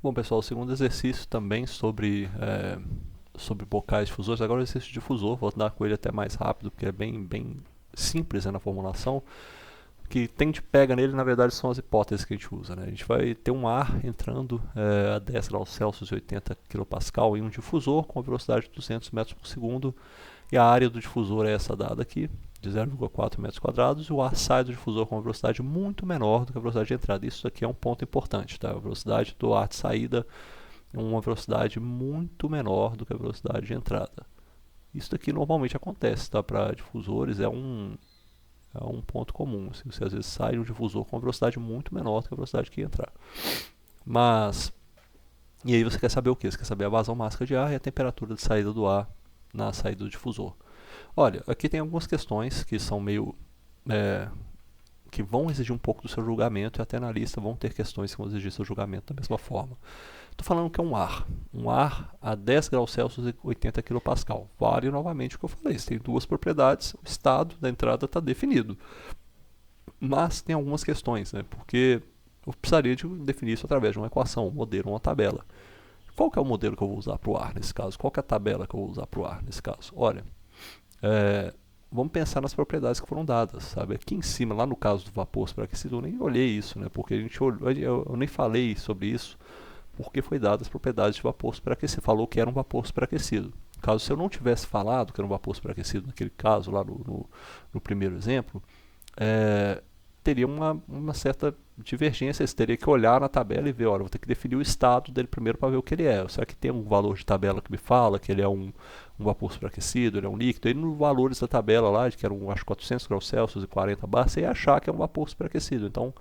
Bom, pessoal, o segundo exercício também sobre bocais difusores. Agora o exercício de difusor, vou andar com ele até mais rápido, porque é bem simples, né, na formulação. O que tem de pega nele, na verdade, são as hipóteses que a gente usa, né? A gente vai ter um ar entrando a 10 graus Celsius e 80 kPa em um difusor com a velocidade de 200 metros por segundo, e a área do difusor é essa dada aqui, de 0,4 metros quadrados, e o ar sai do difusor com uma velocidade muito menor do que a velocidade de entrada. Isso aqui é um ponto importante, tá? A velocidade do ar de saída é uma velocidade muito menor do que a velocidade de entrada. Isso aqui normalmente acontece, tá? Para difusores é um ponto comum. Assim, você às vezes sai de um difusor com uma velocidade muito menor do que a velocidade que ia entrar. Mas, e aí você quer saber o que? Você quer saber a vazão máxima de ar e a temperatura de saída do ar na saída do difusor. Olha, aqui tem algumas questões que são meio que vão exigir um pouco do seu julgamento, e até na lista vão ter questões que vão exigir seu julgamento da mesma forma. Estou falando que é um ar a 10 graus Celsius e 80 kPa. Vale novamente o que eu falei, você tem duas propriedades, o estado da entrada está definido. Mas tem algumas questões, né? Porque eu precisaria de definir isso através de uma equação, um modelo, uma tabela. Qual que é o modelo que eu vou usar para o ar nesse caso? Qual que é a tabela que eu vou usar para o ar nesse caso? Olha, vamos pensar nas propriedades que foram dadas, sabe? Aqui em cima, lá no caso do vapor superaquecido, eu nem olhei isso, né? Porque a gente olhou, eu nem falei sobre isso, porque foi dadas as propriedades de vapor superaquecido. Falou que era um vapor superaquecido. Caso se eu não tivesse falado que era um vapor superaquecido naquele caso, lá no primeiro exemplo, teria uma certa divergência. Você teria que olhar na tabela e ver, olha, vou ter que definir o estado dele primeiro para ver o que ele é. Será que tem um valor de tabela que me fala que ele é um vapor superaquecido, ele é um líquido? Aí nos valores da tabela lá, que eram acho 400 graus Celsius e 40 bar, você ia achar que é um vapor superaquecido. Então,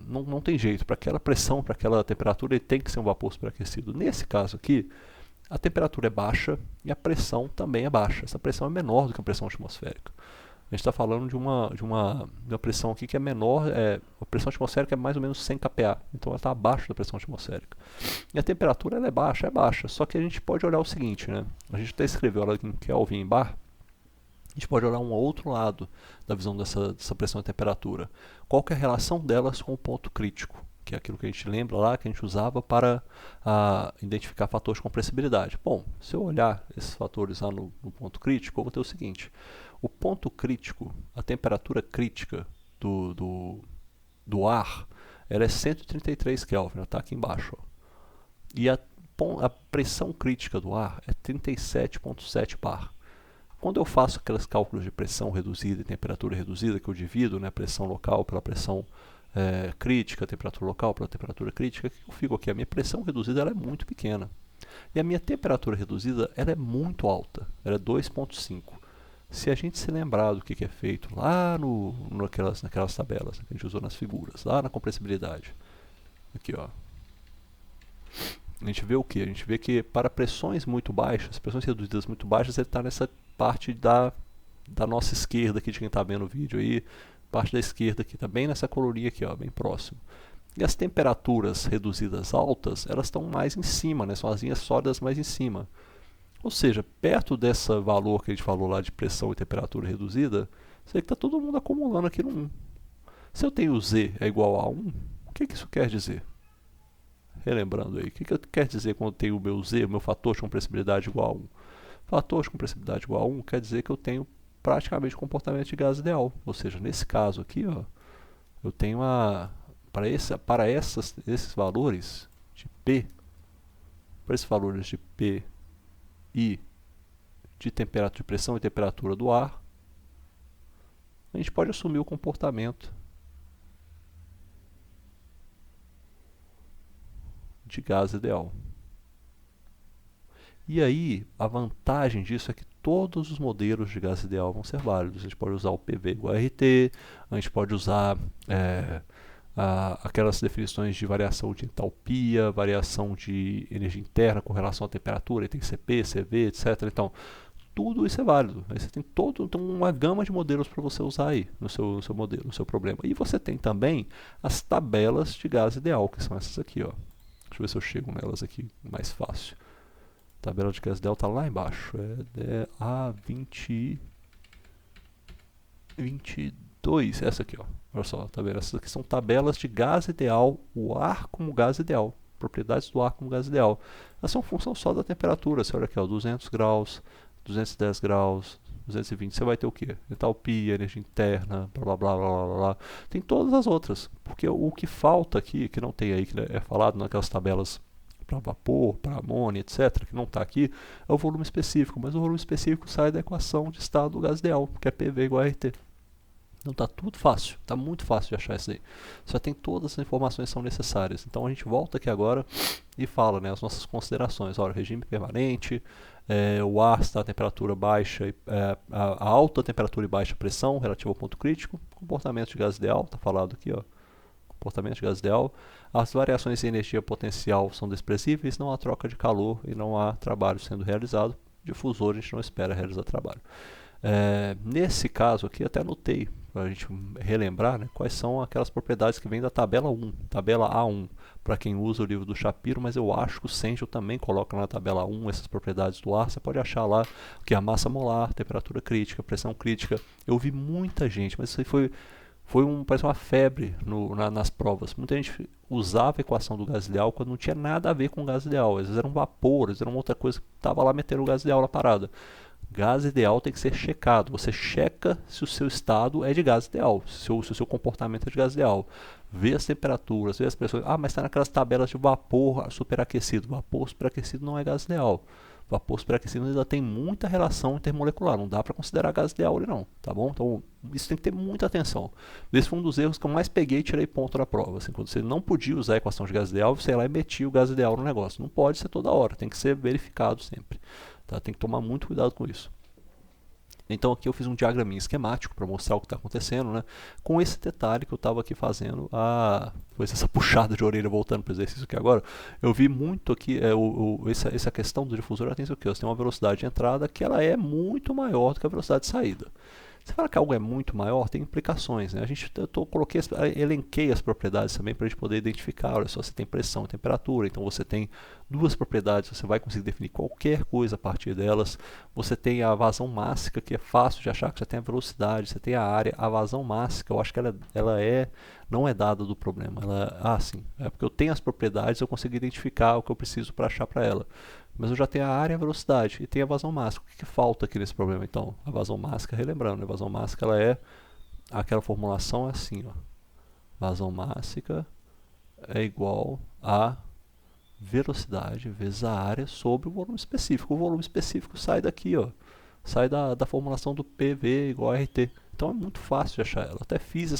não tem jeito, para aquela pressão, para aquela temperatura, ele tem que ser um vapor superaquecido. Nesse caso aqui, a temperatura é baixa e a pressão também é baixa. Essa pressão é menor do que a pressão atmosférica. A gente está falando de uma pressão aqui que é menor, a pressão atmosférica é mais ou menos 100 kPa, então ela está abaixo da pressão atmosférica. E a temperatura ela é baixa, só que a gente pode olhar o seguinte, né? A gente até escreveu ela aqui em Kelvin em bar, a gente pode olhar um outro lado da visão dessa pressão e temperatura. Qual que é a relação delas com o ponto crítico? Que é aquilo que a gente lembra lá, que a gente usava para identificar fatores de compressibilidade. Bom, se eu olhar esses fatores lá no ponto crítico, eu vou ter o seguinte. O ponto crítico, a temperatura crítica do ar, ela é 133 Kelvin, está aqui embaixo. Ó. E a pressão crítica do ar é 37,7 bar. Quando eu faço aqueles cálculos de pressão reduzida e temperatura reduzida, que eu divido, né, a pressão local pela pressão crítica, a temperatura local pela temperatura crítica, o que eu fico aqui? A minha pressão reduzida ela é muito pequena. E a minha temperatura reduzida ela é muito alta, ela é 2,5. Se a gente se lembrar do que é feito lá naquelas tabelas que a gente usou nas figuras, lá na compressibilidade, aqui ó, a gente vê o que? A gente vê que para pressões muito baixas, pressões reduzidas muito baixas, ele está nessa parte da nossa esquerda aqui de quem está vendo o vídeo aí, parte da esquerda aqui, está bem nessa colorinha aqui, ó, bem próximo. E as temperaturas reduzidas altas, elas estão mais em cima, né? São as linhas sólidas mais em cima. Ou seja, perto desse valor que a gente falou lá de pressão e temperatura reduzida, você vê que está todo mundo acumulando aqui no 1. Se eu tenho Z é igual a 1, o que isso quer dizer? Relembrando aí, o que quer dizer quando eu tenho o meu Z, o meu fator de compressibilidade igual a 1? Fator de compressibilidade igual a 1 quer dizer que eu tenho praticamente o comportamento de gás ideal. Ou seja, nesse caso aqui, ó, eu tenho para esses valores de P, para esses valores de P e de pressão e temperatura do ar, a gente pode assumir o comportamento de gás ideal. E aí, a vantagem disso é que todos os modelos de gás ideal vão ser válidos. A gente pode usar o PV igual a RT, a gente pode usar aquelas definições de variação de entalpia, variação de energia interna com relação à temperatura, tem CP, CV, etc. Então, tudo isso é válido. Aí você tem uma gama de modelos para você usar aí no seu modelo, no seu problema. E você tem também as tabelas de gás ideal, que são essas aqui. Ó. Deixa eu ver se eu chego nelas aqui mais fácil. A tabela de gás ideal está lá embaixo. É a 22. Essa aqui, ó. Olha só, tá vendo? Essas aqui são tabelas de gás ideal, o ar como gás ideal. propriedades do ar como gás ideal. Elas são função só da temperatura. Você olha aqui, ó, 200 graus, 210 graus, 220, você vai ter o quê? Entalpia, energia interna, blá blá blá blá blá blá. Tem todas as outras, porque o que falta aqui, que não tem aí, que é falado naquelas tabelas para vapor, para amônia, etc., que não está aqui, é o volume específico, mas o volume específico sai da equação de estado do gás ideal, que é PV igual a RT. Então está tudo fácil, está muito fácil de achar isso aí. Só tem todas as informações que são necessárias. Então a gente volta aqui agora e fala, né, as nossas considerações. Olha, regime permanente, o ar está a temperatura baixa, a alta temperatura e baixa pressão relativa ao ponto crítico, comportamento de gás ideal, está falado aqui, ó, comportamento de gás ideal. As variações em energia potencial são desprezíveis, não há troca de calor e não há trabalho sendo realizado. Difusor, a gente não espera realizar trabalho. Nesse caso aqui, até anotei para a gente relembrar, né, quais são aquelas propriedades que vêm da tabela 1, tabela A1, para quem usa o livro do Shapiro, mas eu acho que o Sengel também coloca na tabela 1 essas propriedades do ar. Você pode achar lá que é a massa molar, temperatura crítica, pressão crítica. Eu vi muita gente, mas isso aí parece uma febre nas provas. Muita gente usava a equação do gás ideal quando não tinha nada a ver com o gás ideal. Às vezes era um vapor, às vezes era uma outra coisa que estava lá metendo o gás ideal na parada. Gás ideal tem que ser checado. Você checa se o seu estado é de gás ideal, se o seu comportamento é de gás ideal. Vê as temperaturas, vê as pressões. Ah, mas está naquelas tabelas de vapor superaquecido. Vapor superaquecido não é gás ideal. Vapor superaquecido ainda tem muita relação intermolecular. Não dá para considerar gás ideal ali não, tá bom? Então isso tem que ter muita atenção. Esse foi um dos erros que eu mais peguei e tirei ponto na prova. Assim, quando você não podia usar a equação de gás ideal, você ia lá e metia o gás ideal no negócio. Não pode ser toda hora, tem que ser verificado sempre. Tá? Tem que tomar muito cuidado com isso. Então aqui eu fiz um diagraminha esquemático para mostrar o que está acontecendo, né? Com esse detalhe que eu estava aqui fazendo, depois essa puxada de orelha voltando para o exercício aqui agora, eu vi muito aqui, essa questão do difusor, ela tem isso aqui, você tem uma velocidade de entrada que ela é muito maior do que a velocidade de saída. Você fala que algo é muito maior, tem implicações, né? Elenquei as propriedades também para a gente poder identificar. Olha só, você tem pressão e temperatura, então você tem duas propriedades, você vai conseguir definir qualquer coisa a partir delas. Você tem a vazão mássica, que é fácil de achar, que você tem a velocidade, você tem a área. A vazão mássica, eu acho que não é dada do problema. Sim, é porque eu tenho as propriedades, eu consigo identificar o que eu preciso para achar para ela. Mas eu já tenho a área e a velocidade e tenho a vazão mássica. O que falta aqui nesse problema então? A vazão mássica, relembrando, a vazão mássica aquela formulação é assim, ó. Vazão mássica é igual a velocidade vezes a área sobre o volume específico. O volume específico sai daqui, ó. Sai da formulação do PV igual a RT. Então é muito fácil de achar ela. Até fiz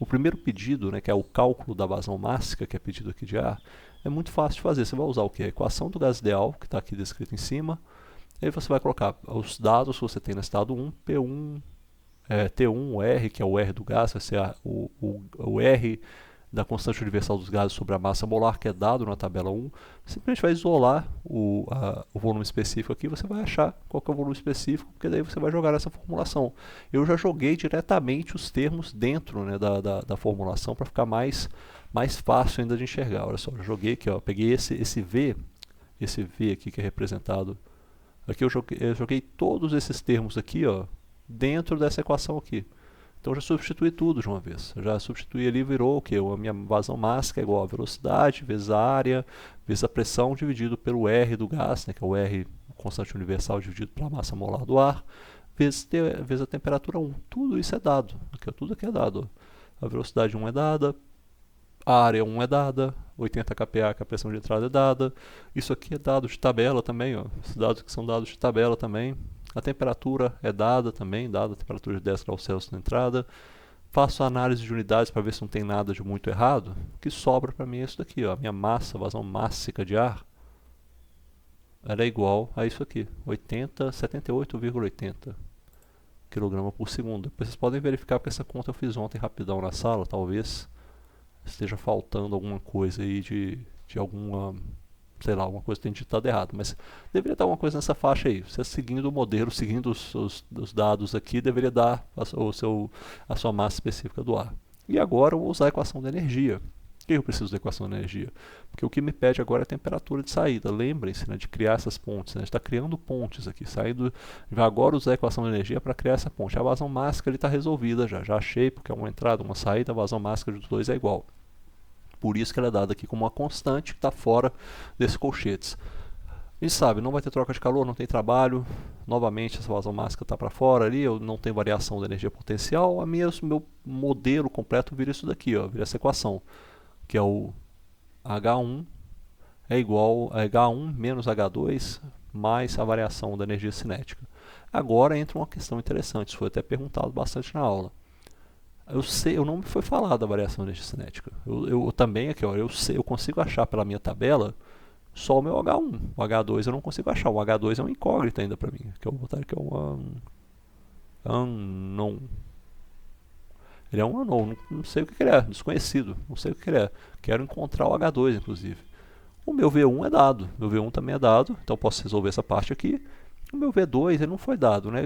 o primeiro pedido, né, que é o cálculo da vazão mássica, que é pedido aqui de ar. É muito fácil de fazer. Você vai usar o quê? A equação do gás ideal, que está aqui descrito em cima. E aí você vai colocar os dados que você tem no estado 1, P1, T1, o R, que é o R do gás, vai ser o R da constante universal dos gases sobre a massa molar, que é dado na tabela 1. Simplesmente vai isolar o volume específico aqui, você vai achar qual que é o volume específico, porque daí você vai jogar nessa formulação. Eu já joguei diretamente os termos dentro, né, da formulação para ficar mais fácil ainda de enxergar. Olha só, eu joguei aqui, ó, peguei esse V aqui que é representado. Aqui eu joguei todos esses termos aqui, ó, dentro dessa equação aqui. Então eu já substituí tudo de uma vez. Eu já substituí ali, virou o quê? A minha vazão mássica é igual a velocidade vezes a área vezes a pressão dividido pelo R do gás, né, que é o R constante universal dividido pela massa molar do ar, vezes a temperatura 1. Tudo isso é dado. Tudo aqui é dado. Ó. A velocidade 1 é dada, a área 1 é dada, 80 kPa, que a pressão de entrada é dada. Isso aqui é dado de tabela também, ó. Esses dados que são dados de tabela também. A temperatura é dada também, dada a temperatura de 10 graus Celsius na entrada. Faço a análise de unidades para ver se não tem nada de muito errado. O que sobra para mim é isso daqui, ó. A minha massa, vazão mássica de ar, ela é igual a isso aqui, 78,80 kg por segundo. Depois vocês podem verificar, porque essa conta eu fiz ontem rapidão na sala, talvez esteja faltando alguma coisa aí de alguma, sei lá, alguma coisa que tem digitado errado, mas deveria estar alguma coisa nessa faixa aí. Você seguindo o modelo, seguindo os dados aqui, deveria dar a sua massa específica do ar. E agora eu vou usar a equação da energia. Por que eu preciso da equação da energia? Porque o que me pede agora é a temperatura de saída. Lembrem-se, né, de criar essas pontes. Né? A gente está criando pontes aqui. Vai agora usar a equação da energia para criar essa ponte. A vazão mássica está resolvida já. Já achei, porque é uma entrada, uma saída, a vazão mássica dos dois é igual. Por isso que ela é dada aqui como uma constante que está fora desses colchetes. A gente sabe, não vai ter troca de calor, não tem trabalho. Novamente, essa vazão máxima está para fora ali, eu não tenho variação da energia potencial. Meu modelo completo vira isso daqui, ó, vira essa equação, que é o H1 é igual a H1 menos H2 mais a variação da energia cinética. Agora entra uma questão interessante, isso foi até perguntado bastante na aula. Eu não me foi falado da variação da energia cinética. Eu também aqui, ó, eu consigo achar pela minha tabela só o meu H1. O H2 eu não consigo achar. O H2 é uma incógnita ainda para mim. Que eu vou botar aqui unknown. Ele é um unknown, não sei o que ele é, desconhecido, não sei o que ele é. Quero encontrar o H2, inclusive. O meu V1 é dado, meu V1 também é dado, então eu posso resolver essa parte aqui. O meu V2 ele não foi dado, né?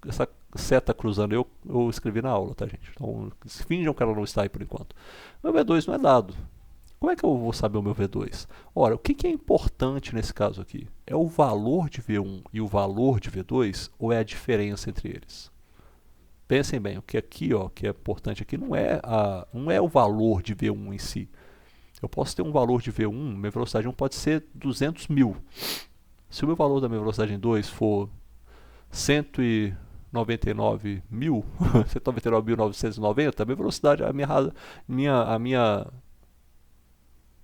Essa seta cruzando eu escrevi na aula, tá, gente? Então finjam que ela não está aí por enquanto. Meu V2 não é dado. Como é que eu vou saber o meu V2? Ora, o que é importante nesse caso aqui? É o valor de V1 e o valor de V2 ou é a diferença entre eles? Pensem bem, o que aqui, ó, que é importante aqui não é o valor de V1 em si. Eu posso ter um valor de V1, minha velocidade 1 pode ser 200 mil. Se o meu valor da minha velocidade em 2 for 199 mil, 199.990, a minha velocidade,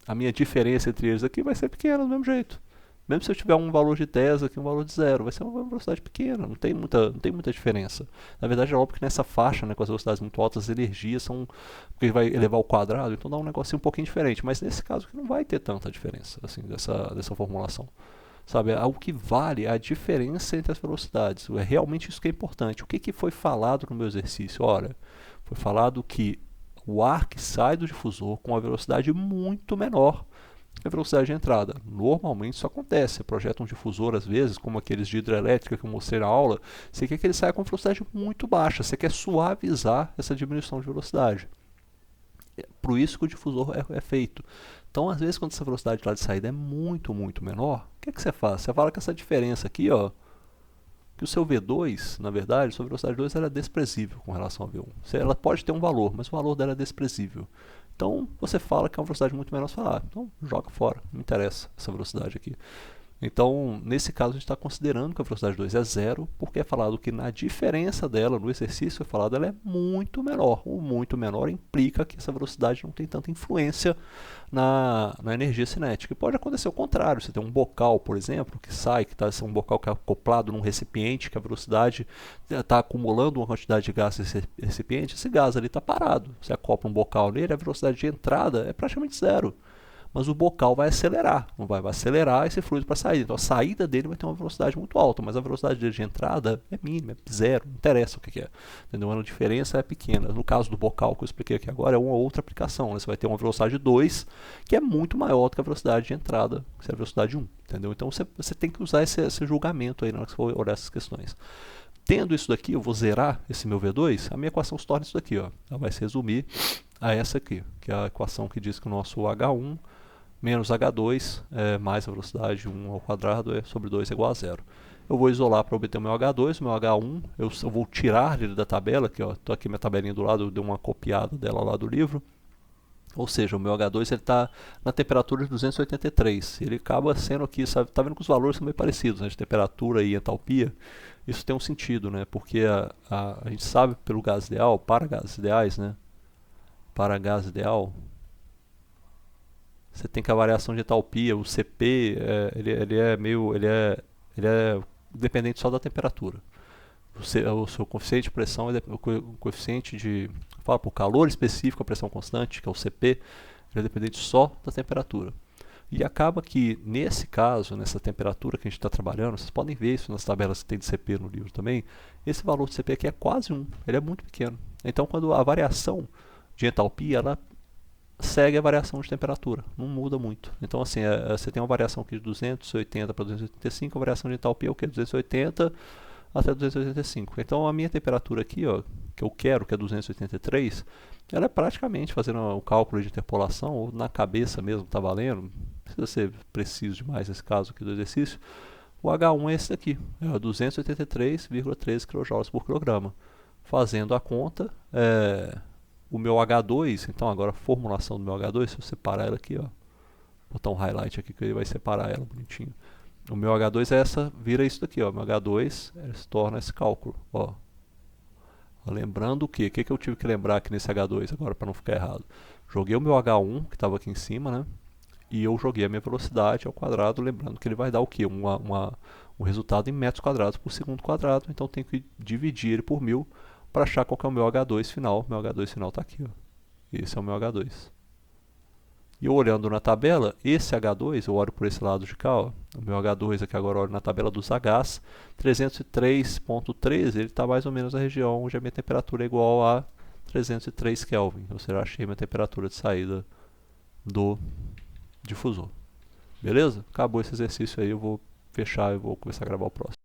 a minha diferença entre eles aqui vai ser pequena do mesmo jeito. Mesmo se eu tiver um valor de 10 aqui, um valor de 0, vai ser uma velocidade pequena, não tem muita diferença. Na verdade, é óbvio que nessa faixa, né, com as velocidades muito altas, as energias são, porque vai elevar ao quadrado, então dá um negocinho um pouquinho diferente. Mas nesse caso aqui não vai ter tanta diferença assim, dessa formulação. Sabe, o que vale é a diferença entre as velocidades. É realmente isso que é importante. O que foi falado no meu exercício? Ora, foi falado que o ar que sai do difusor com uma velocidade muito menor que a velocidade de entrada. Normalmente isso acontece. Você projeta um difusor, às vezes, como aqueles de hidrelétrica que eu mostrei na aula, você quer que ele saia com velocidade muito baixa. Você quer suavizar essa diminuição de velocidade. Por isso que o difusor é feito. Então, às vezes, quando essa velocidade lá de saída é muito menor, o que você faz? Você fala que essa diferença aqui, ó, que o seu V2, na verdade, sua velocidade 2 ela é desprezível com relação ao V1. Ela pode ter um valor, mas o valor dela é desprezível. Então, você fala que é uma velocidade muito menor, você fala, então joga fora, não interessa essa velocidade aqui. Então, nesse caso, a gente está considerando que a velocidade 2 é zero, porque é falado que na diferença dela, no exercício é falado, ela é muito menor. O muito menor implica que essa velocidade não tem tanta influência na energia cinética. E pode acontecer o contrário, você tem um bocal, por exemplo, que sai, que está um bocal que é acoplado num recipiente, que a velocidade está acumulando uma quantidade de gás nesse recipiente, esse gás ali está parado. Você acopla um bocal nele, a velocidade de entrada é praticamente zero. Mas o bocal vai acelerar, não vai acelerar esse fluido para sair. Então a saída dele vai ter uma velocidade muito alta, mas a velocidade dele de entrada é mínima, é zero, não interessa o que é. Entendeu? A diferença é pequena. No caso do bocal que eu expliquei aqui agora, é uma outra aplicação. Né? Você vai ter uma velocidade 2, que é muito maior do que a velocidade de entrada, que é a velocidade 1. Entendeu? Então você tem que usar esse julgamento aí na hora que você for olhar essas questões. Tendo isso daqui, eu vou zerar esse meu V2, a minha equação se torna isso daqui. Ó. Ela vai se resumir a essa aqui, que é a equação que diz que o nosso H1 menos H2 mais a velocidade 1 ao quadrado sobre 2 é igual a zero. Eu vou isolar para obter o meu H2, o meu H1, eu vou tirar ele da tabela, que estou aqui minha tabelinha do lado, eu dei uma copiada dela lá do livro. Ou seja, o meu H2 está na temperatura de 283. Ele acaba sendo aqui, sabe, tá vendo que os valores são meio parecidos, né, de temperatura e entalpia. Isso tem um sentido, né, porque a gente sabe pelo gás ideal, para gases ideais, né, para gás ideal, você tem que a variação de entalpia, o CP, ele é dependente só da temperatura. O seu coeficiente de pressão, o coeficiente de, fala por calor específico, a pressão constante, que é o CP, ele é dependente só da temperatura. E acaba que, nesse caso, nessa temperatura que a gente está trabalhando, vocês podem ver isso nas tabelas que tem de CP no livro também, esse valor de CP aqui é quase 1, ele é muito pequeno. Então, quando a variação de entalpia, ela segue a variação de temperatura, não muda muito. Então, assim, você tem uma variação aqui de 280 para 285, a variação de entalpia é o que? 280 até 285. Então, a minha temperatura aqui, ó, que eu quero, que é 283, ela é praticamente fazendo o cálculo de interpolação, ou na cabeça mesmo, está valendo, não precisa ser preciso demais nesse caso aqui do exercício. O H1 é esse daqui, é 283,13 kJ por quilograma. Fazendo a conta, o meu H2, então agora a formulação do meu H2, se eu separar ela aqui, ó, botar um highlight aqui que ele vai separar ela bonitinho. O meu H2 é essa, vira isso daqui, ó, meu H2 se torna esse cálculo, ó. Lembrando o quê? O que eu tive que lembrar aqui nesse H2 agora para não ficar errado? Joguei o meu H1, que estava aqui em cima, né? E eu joguei a minha velocidade ao quadrado, lembrando que ele vai dar o quê? Um resultado em metros quadrados por segundo quadrado, então tenho que dividir ele por 1000 para achar qual que é o meu H2 final. Meu H2 final está aqui, ó. Esse é o meu H2. E eu olhando na tabela, esse H2, eu olho por esse lado de cá, ó, o meu H2 aqui agora eu olho na tabela dos Hs, 303.13, ele está mais ou menos na região onde a minha temperatura é igual a 303 Kelvin, ou seja, eu achei minha temperatura de saída do difusor. Beleza? Acabou esse exercício aí, eu vou fechar e vou começar a gravar o próximo.